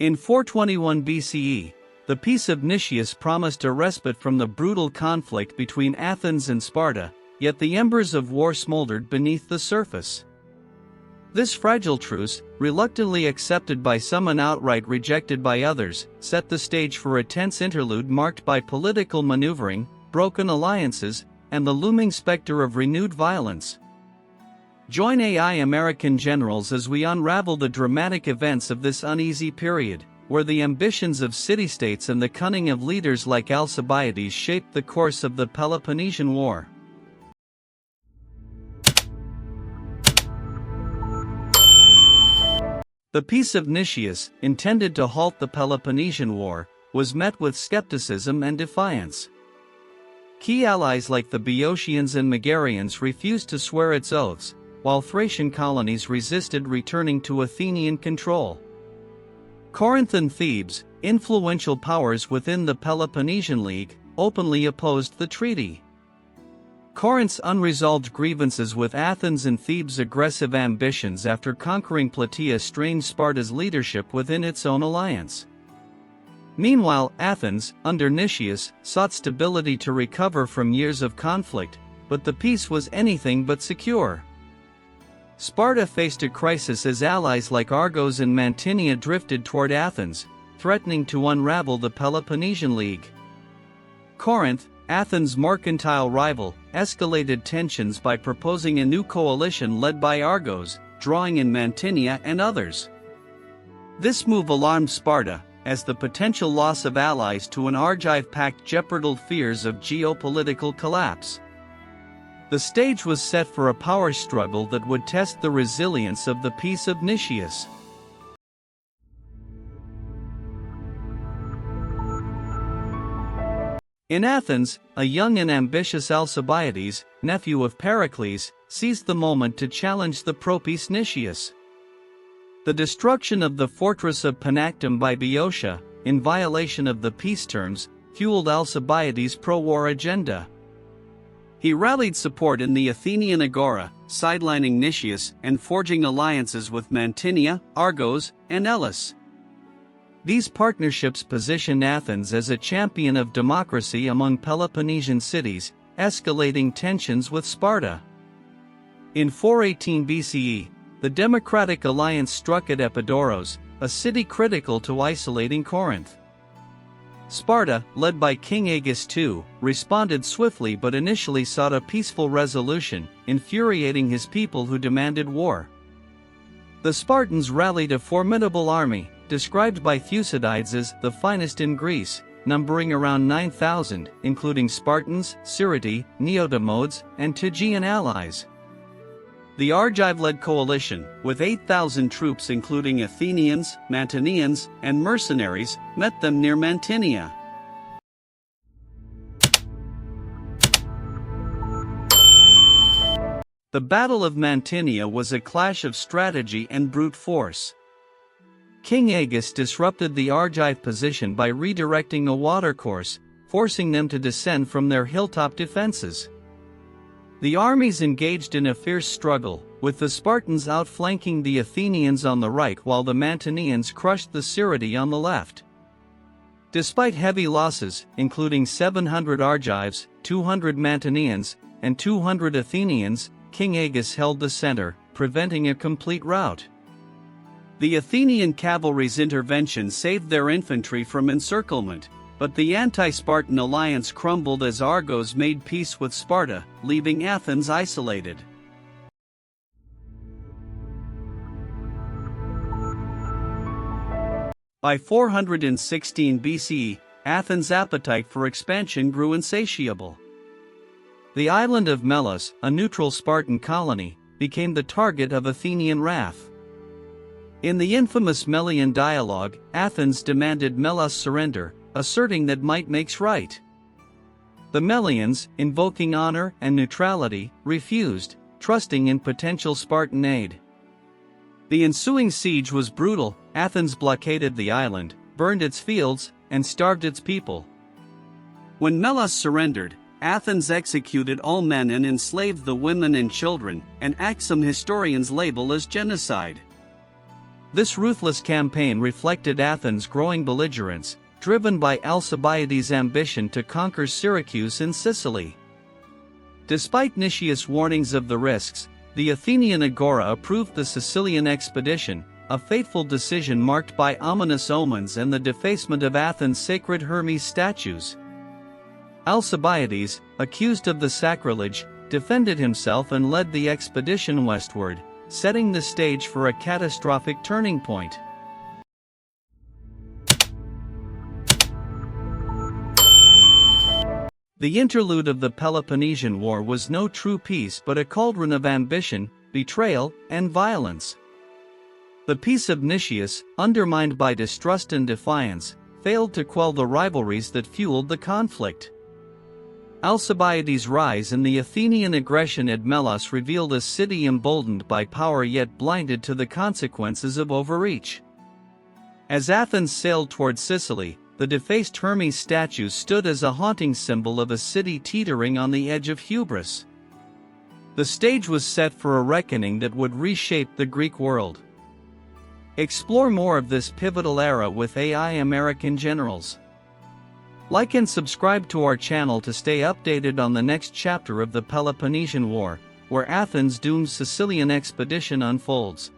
In 421 BCE, the Peace of Nicias promised a respite from the brutal conflict between Athens and Sparta, yet the embers of war smoldered beneath the surface. This fragile truce, reluctantly accepted by some and outright rejected by others, set the stage for a tense interlude marked by political maneuvering, broken alliances, and the looming specter of renewed violence. Join AI American generals as we unravel the dramatic events of this uneasy period, where the ambitions of city-states and the cunning of leaders like Alcibiades shaped the course of the Peloponnesian War. The Peace of Nicias, intended to halt the Peloponnesian War, was met with skepticism and defiance. Key allies like the Boeotians and Megarians refused to swear its oaths, while Thracian colonies resisted returning to Athenian control. Corinth and Thebes, influential powers within the Peloponnesian League, openly opposed the treaty. Corinth's unresolved grievances with Athens and Thebes' aggressive ambitions after conquering Plataea strained Sparta's leadership within its own alliance. Meanwhile, Athens, under Nicias, sought stability to recover from years of conflict, but the peace was anything but secure. Sparta faced a crisis as allies like Argos and Mantinea drifted toward Athens, threatening to unravel the Peloponnesian League. Corinth, Athens' mercantile rival, escalated tensions by proposing a new coalition led by Argos, drawing in Mantinea and others. This move alarmed Sparta, as the potential loss of allies to an Argive pact jeopardized fears of geopolitical collapse. The stage was set for a power struggle that would test the resilience of the Peace of Nicias. In Athens, a young and ambitious Alcibiades, nephew of Pericles, seized the moment to challenge the pro-peace Nicias. The destruction of the fortress of Panactum by Boeotia, in violation of the peace terms, fueled Alcibiades' pro-war agenda. He rallied support in the Athenian agora, sidelining Nicias and forging alliances with Mantinea, Argos, and Elis. These partnerships positioned Athens as a champion of democracy among Peloponnesian cities, escalating tensions with Sparta. In 418 BCE, the Democratic Alliance struck at Epidaurus, a city critical to isolating Corinth. Sparta, led by King Agis II, responded swiftly but initially sought a peaceful resolution, infuriating his people who demanded war. The Spartans rallied a formidable army, described by Thucydides as the finest in Greece, numbering around 9,000, including Spartans, Sireti, Neodamodes, and Tygian allies. The Argive-led coalition, with 8,000 troops including Athenians, Mantineans, and mercenaries, met them near Mantinea. The Battle of Mantinea was a clash of strategy and brute force. King Agis disrupted the Argive position by redirecting a watercourse, forcing them to descend from their hilltop defenses. The armies engaged in a fierce struggle, with the Spartans outflanking the Athenians on the right while the Mantineans crushed the Sireti on the left. Despite heavy losses, including 700 Argives, 200 Mantineans, and 200 Athenians, King Agis held the center, preventing a complete rout. The Athenian cavalry's intervention saved their infantry from encirclement, but the anti-Spartan alliance crumbled as Argos made peace with Sparta, leaving Athens isolated. By 416 BCE, Athens' appetite for expansion grew insatiable. The island of Melos, a neutral Spartan colony, became the target of Athenian wrath. In the infamous Melian Dialogue, Athens demanded Melos surrender, asserting that might makes right. The Melians, invoking honor and neutrality, refused, trusting in potential Spartan aid. The ensuing siege was brutal. Athens blockaded the island, burned its fields, and starved its people. When Melos surrendered, Athens executed all men and enslaved the women and children, an act some historians label as genocide. This ruthless campaign reflected Athens' growing belligerence, driven by Alcibiades' ambition to conquer Syracuse in Sicily. Despite Nicias' warnings of the risks, the Athenian Agora approved the Sicilian Expedition, a fateful decision marked by ominous omens and the defacement of Athens' sacred Hermes statues. Alcibiades, accused of the sacrilege, defended himself and led the expedition westward, setting the stage for a catastrophic turning point. The interlude of the Peloponnesian War was no true peace but a cauldron of ambition, betrayal, and violence. The Peace of Nicias, undermined by distrust and defiance, failed to quell the rivalries that fueled the conflict. Alcibiades' rise and the Athenian aggression at Melos revealed a city emboldened by power yet blinded to the consequences of overreach. As Athens sailed toward Sicily, the defaced Hermes statues stood as a haunting symbol of a city teetering on the edge of hubris. The stage was set for a reckoning that would reshape the Greek world. Explore more of this pivotal era with AI American generals. Like and subscribe to our channel to stay updated on the next chapter of the Peloponnesian War, where Athens' doomed Sicilian expedition unfolds.